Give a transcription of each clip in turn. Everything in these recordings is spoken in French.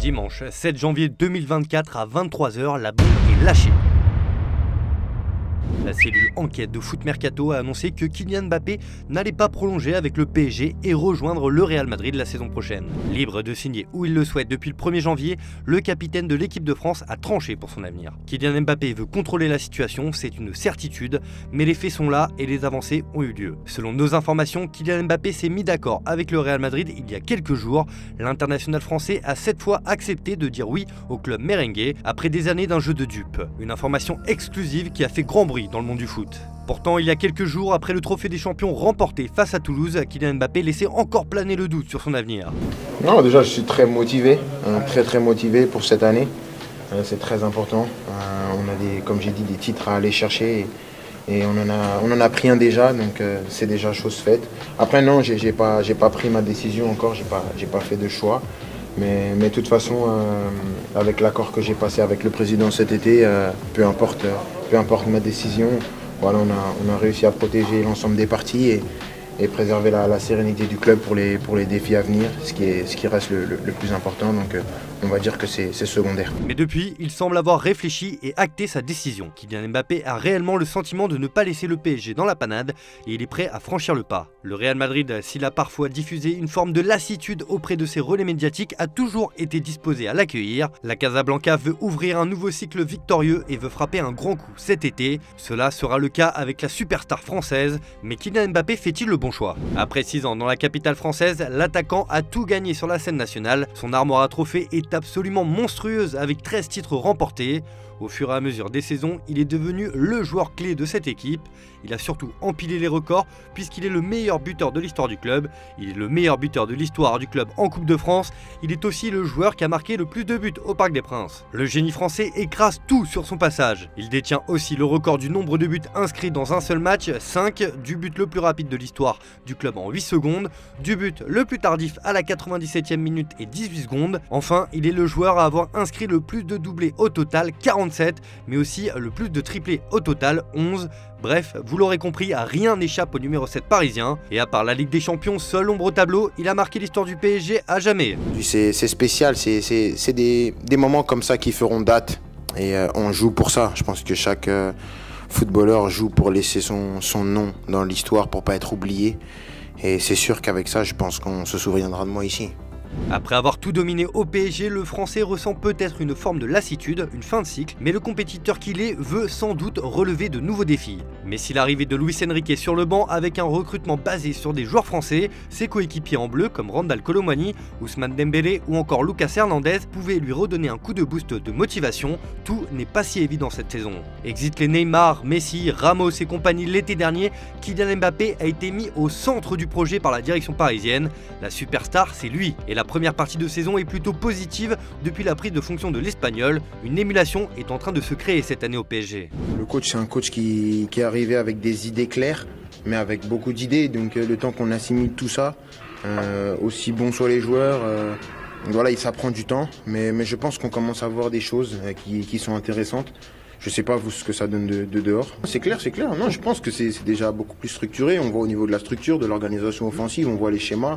Dimanche 7 janvier 2024 à 23 h, la bombe est lâchée. La cellule enquête de Foot Mercato a annoncé que Kylian Mbappé n'allait pas prolonger avec le PSG et rejoindre le Real Madrid la saison prochaine. Libre de signer où il le souhaite depuis le 1er janvier, le capitaine de l'équipe de France a tranché pour son avenir. Kylian Mbappé veut contrôler la situation, c'est une certitude, mais les faits sont là et les avancées ont eu lieu. Selon nos informations, Kylian Mbappé s'est mis d'accord avec le Real Madrid il y a quelques jours. L'international français a cette fois accepté de dire oui au club merengue après des années d'un jeu de dupes. Une information exclusive qui a fait grand bruit dans le monde du foot. Pourtant, il y a quelques jours, après le trophée des champions remporté face à Toulouse, Kylian Mbappé laissait encore planer le doute sur son avenir. Non, déjà, je suis très motivé, très motivé pour cette année. C'est très important. On a comme j'ai dit, des titres à aller chercher et on en a pris un déjà, donc c'est déjà chose faite. Après, non, j'ai pas pris ma décision encore, j'ai pas fait de choix. Mais de toute façon, avec l'accord que j'ai passé avec le président cet été, peu importe ma décision, voilà, on a réussi à protéger l'ensemble des parties et préserver la sérénité du club pour les défis à venir, ce qui reste le plus important. Donc on va dire que c'est secondaire. Mais depuis, il semble avoir réfléchi et acté sa décision. Kylian Mbappé a réellement le sentiment de ne pas laisser le PSG dans la panade et il est prêt à franchir le pas. Le Real Madrid, s'il a parfois diffusé une forme de lassitude auprès de ses relais médiatiques, a toujours été disposé à l'accueillir. La Casablanca veut ouvrir un nouveau cycle victorieux et veut frapper un grand coup cet été. Cela sera le cas avec la superstar française, mais Kylian Mbappé fait-il le bon choix? Après 6 ans dans la capitale française, l'attaquant a tout gagné sur la scène nationale. Son armoire à trophées est absolument monstrueuse avec 13 titres remportés. Au fur et à mesure des saisons, il est devenu le joueur clé de cette équipe. Il a surtout empilé les records puisqu'il est le meilleur buteur de l'histoire du club. Il est le meilleur buteur de l'histoire du club en Coupe de France. Il est aussi le joueur qui a marqué le plus de buts au Parc des Princes. Le génie français écrase tout sur son passage. Il détient aussi le record du nombre de buts inscrits dans un seul match, 5, du but le plus rapide de l'histoire du club en 8 secondes, du but le plus tardif à la 97e minute et 18 secondes. Enfin, il est le joueur à avoir inscrit le plus de doublés au total, 47, mais aussi le plus de triplés au total, 11. Bref, vous l'aurez compris, rien n'échappe au numéro 7 parisien. Et à part la Ligue des Champions, seul ombre au tableau, il a marqué l'histoire du PSG à jamais. C'est spécial, c'est des moments comme ça qui feront date. Et on joue pour ça. Je pense que chaque footballeur joue pour laisser son nom dans l'histoire, pour pas être oublié. Et c'est sûr qu'avec ça, je pense qu'on se souviendra de moi ici. Après avoir tout dominé au PSG, le Français ressent peut-être une forme de lassitude, une fin de cycle, mais le compétiteur qu'il est veut sans doute relever de nouveaux défis. Mais si l'arrivée de Luis Enrique sur le banc avec un recrutement basé sur des joueurs français, ses coéquipiers en bleu comme Randal Kolo Muani, Ousmane Dembélé ou encore Lucas Hernandez pouvaient lui redonner un coup de boost de motivation, tout n'est pas si évident cette saison. Exit les Neymar, Messi, Ramos et compagnie l'été dernier, Kylian Mbappé a été mis au centre du projet par la direction parisienne. La superstar, c'est lui. Et la première partie de saison est plutôt positive depuis la prise de fonction de l'Espagnol. Une émulation est en train de se créer cette année au PSG. Le coach, c'est un coach qui est arrivé avec des idées claires, mais avec beaucoup d'idées. Donc le temps qu'on assimile tout ça, aussi bon soient les joueurs, voilà, ça prend du temps. Mais je pense qu'on commence à voir des choses qui sont intéressantes. Je sais pas vous ce que ça donne de dehors. C'est clair. Non, je pense que c'est déjà beaucoup plus structuré. On voit au niveau de la structure, de l'organisation offensive, on voit les schémas.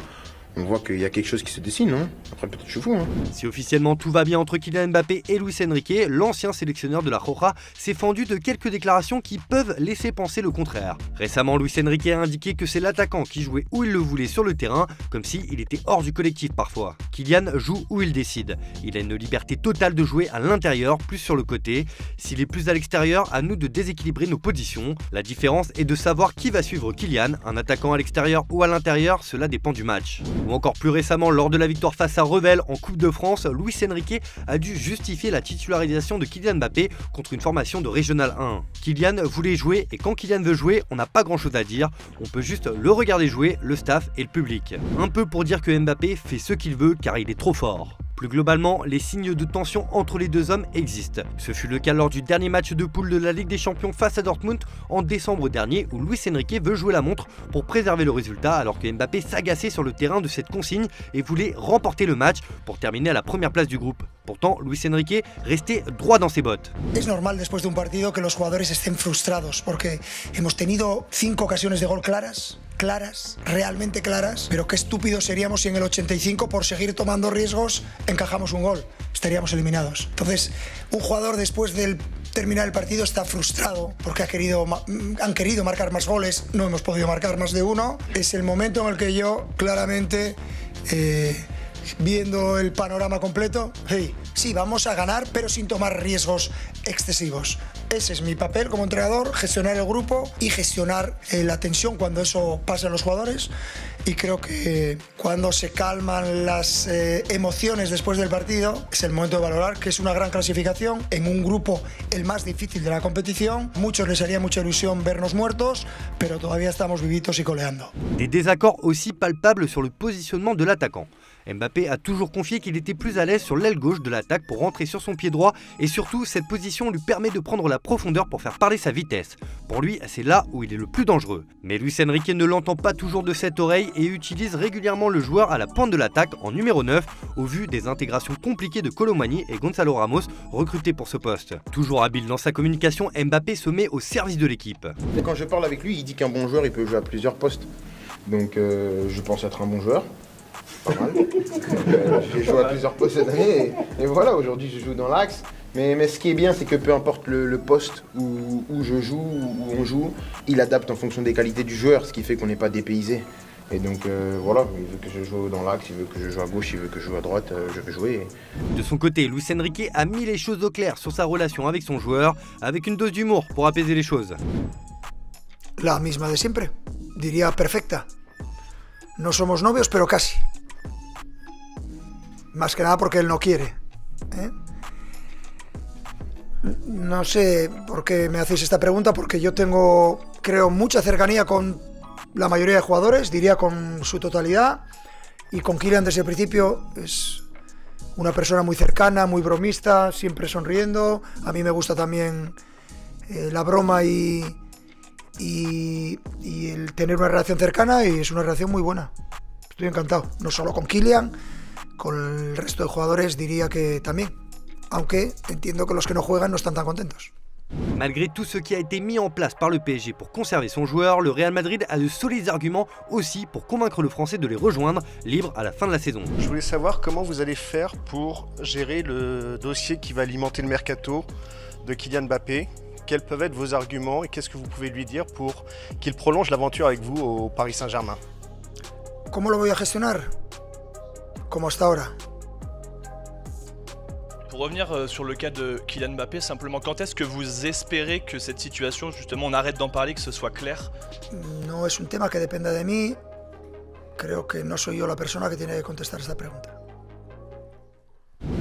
On voit qu'il y a quelque chose qui se dessine, non? Après, peut-être je suis fou, hein. Si officiellement tout va bien entre Kylian Mbappé et Luis Enrique, l'ancien sélectionneur de la Roja s'est fendu de quelques déclarations qui peuvent laisser penser le contraire. Récemment, Luis Enrique a indiqué que c'est l'attaquant qui jouait où il le voulait sur le terrain, comme s'il était hors du collectif parfois. Kylian joue où il décide. Il a une liberté totale de jouer à l'intérieur, plus sur le côté. S'il est plus à l'extérieur, à nous de déséquilibrer nos positions. La différence est de savoir qui va suivre Kylian, un attaquant à l'extérieur ou à l'intérieur, cela dépend du match. Ou encore plus récemment, lors de la victoire face à Revel en Coupe de France, Luis Enrique a dû justifier la titularisation de Kylian Mbappé contre une formation de Régional 1. Kylian voulait jouer et quand Kylian veut jouer, on n'a pas grand chose à dire, on peut juste le regarder jouer, le staff et le public. Un peu pour dire que Mbappé fait ce qu'il veut car il est trop fort. Plus globalement, les signes de tension entre les deux hommes existent. Ce fut le cas lors du dernier match de poule de la Ligue des Champions face à Dortmund en décembre dernier où Luis Enrique veut jouer la montre pour préserver le résultat alors que Mbappé s'agaçait sur le terrain de cette consigne et voulait remporter le match pour terminer à la première place du groupe. Pourtant, Luis Enrique restait droit dans ses bottes. Es normal después de un partido que los jugadores estén frustrados porque hemos tenido 5 ocasiones de gol claras claras, realmente claras, pero qué estúpidos seríamos si en el 85 por seguir tomando riesgos encajamos un gol, estaríamos eliminados. Entonces, un jugador después del terminar el partido está frustrado porque han querido marcar más goles, no hemos podido marcar más de uno. Es el momento en el que yo claramente, viendo el panorama completo, hey, sí, vamos a ganar, pero sin tomar riesgos excesivos. Ese es mi papel como entrenador, gestionar el grupo y gestionar la tensión cuando eso pasa en los jugadores. Y creo que cuando se calman las emociones después del partido, es el momento de valorar que es una gran clasificación en un grupo el más difícil de la competición. Muchos les haría mucha ilusión vernos muertos, pero todavía estamos vivitos y coleando. Des désaccords aussi palpables sur le positionnement de l'attaquant. Mbappé a toujours confié qu'il était plus à l'aise sur l'aile gauche de l'attaque pour rentrer sur son pied droit et surtout cette position lui permet de prendre la profondeur pour faire parler sa vitesse. Pour lui, c'est là où il est le plus dangereux. Mais Luis Enrique ne l'entend pas toujours de cette oreille et utilise régulièrement le joueur à la pointe de l'attaque en numéro 9 au vu des intégrations compliquées de Colomani et Gonzalo Ramos recrutés pour ce poste. Toujours habile dans sa communication, Mbappé se met au service de l'équipe. Quand je parle avec lui, il dit qu'un bon joueur il peut jouer à plusieurs postes. Donc je pense être un bon joueur. Pas mal. J'ai joué à plusieurs postes cette année et voilà, aujourd'hui je joue dans l'axe. Mais ce qui est bien, c'est que peu importe le poste où je joue, où on joue, il adapte en fonction des qualités du joueur, ce qui fait qu'on n'est pas dépaysé. Et donc voilà, il veut que je joue dans l'axe, il veut que je joue à gauche, il veut que je joue à droite, je vais jouer. De son côté, Luis Enrique a mis les choses au clair sur sa relation avec son joueur, avec une dose d'humour pour apaiser les choses. La misma de siempre, diría perfecta. No somos novios, pero casi. Más que nada porque él no quiere. No sé por qué me hacéis esta pregunta, porque yo tengo, creo, mucha cercanía con la mayoría de jugadores, diría con su totalidad, y con Kylian desde el principio es una persona muy cercana, muy bromista, siempre sonriendo. A mí me gusta también la broma y el tener una relación cercana, y es una relación muy buena. Estoy encantado, no solo con Kylian, con el resto de jugadores diría que también, aunque entiendo que los que no juegan no están tan contentos. Malgré tout ce qui a été mis en place par le PSG pour conserver son joueur, le Real Madrid a de solides arguments aussi pour convaincre le Français de les rejoindre libre à la fin de la saison. Je voulais savoir comment vous allez faire pour gérer le dossier qui va alimenter le mercato de Kylian Mbappé. Quels peuvent être vos arguments et qu'est-ce que vous pouvez lui dire pour qu'il prolonge l'aventure avec vous au Paris Saint-Germain? ¿Cómo lo voy a gestionar? Como hasta ahora. Pour revenir sur le cas de Kylian Mbappé, simplement, quand est-ce que vous espérez que cette situation, justement, on arrête d'en parler, que ce soit clair? No es un tema que dependa de mí. Creo que no soy yo la persona que tiene que contestar esta pregunta.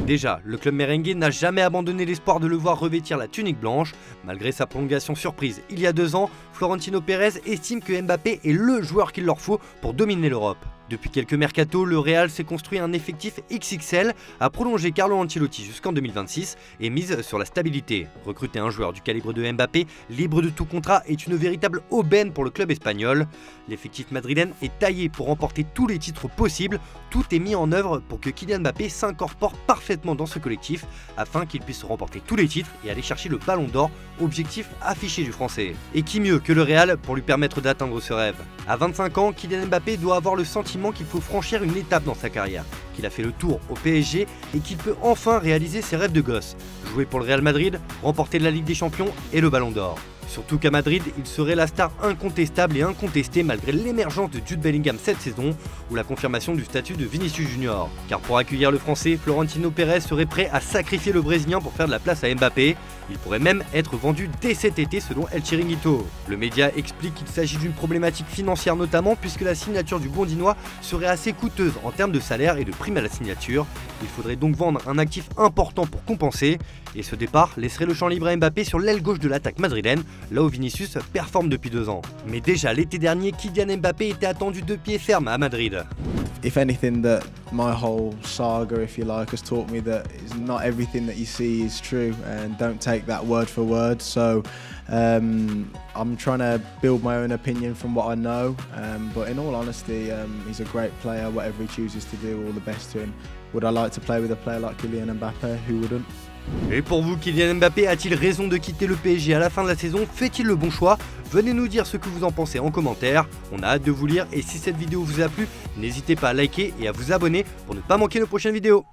Déjà, le club merengue n'a jamais abandonné l'espoir de le voir revêtir la tunique blanche. Malgré sa prolongation surprise il y a 2 ans, Florentino Pérez estime que Mbappé est le joueur qu'il leur faut pour dominer l'Europe. Depuis quelques mercatos, le Real s'est construit un effectif XXL, a prolongé Carlo Ancelotti jusqu'en 2026 et mise sur la stabilité. Recruter un joueur du calibre de Mbappé, libre de tout contrat, est une véritable aubaine pour le club espagnol. L'effectif madrilène est taillé pour remporter tous les titres possibles. Tout est mis en œuvre pour que Kylian Mbappé s'incorpore parfaitement dans ce collectif afin qu'il puisse remporter tous les titres et aller chercher le ballon d'or, objectif affiché du français. Et qui mieux que le Real pour lui permettre d'atteindre ce rêve? À 25 ans, Kylian Mbappé doit avoir le sentiment qu'il faut franchir une étape dans sa carrière, qu'il a fait le tour au PSG et qu'il peut enfin réaliser ses rêves de gosse, jouer pour le Real Madrid, remporter la Ligue des Champions et le Ballon d'Or. Surtout qu'à Madrid, il serait la star incontestable et incontestée malgré l'émergence de Jude Bellingham cette saison ou la confirmation du statut de Vinicius Junior. Car pour accueillir le Français, Florentino Pérez serait prêt à sacrifier le Brésilien pour faire de la place à Mbappé. Il pourrait même être vendu dès cet été selon El Chiringuito. Le média explique qu'il s'agit d'une problématique financière notamment puisque la signature du Bondinois serait assez coûteuse en termes de salaire et de prime à la signature. Il faudrait donc vendre un actif important pour compenser. Et ce départ laisserait le champ libre à Mbappé sur l'aile gauche de l'attaque madrilène, là où Vinicius performe depuis 2 ans. Mais déjà l'été dernier, Kylian Mbappé était attendu de pied ferme à Madrid. If anything, that my whole saga, if you like, has taught me that not everything that you see is true, and don't take that word for word. So I'm trying to build my own opinion from what I know, but in all honesty, he's a great player. Whatever he chooses to do, all the best to him. Would I like to play with a player like Kylian Mbappé? Who wouldn't? Et pour vous, Kylian Mbappé a-t-il raison de quitter le PSG à la fin de la saison? Fait-il le bon choix? Venez nous dire ce que vous en pensez en commentaire, on a hâte de vous lire et si cette vidéo vous a plu, n'hésitez pas à liker et à vous abonner pour ne pas manquer nos prochaines vidéos.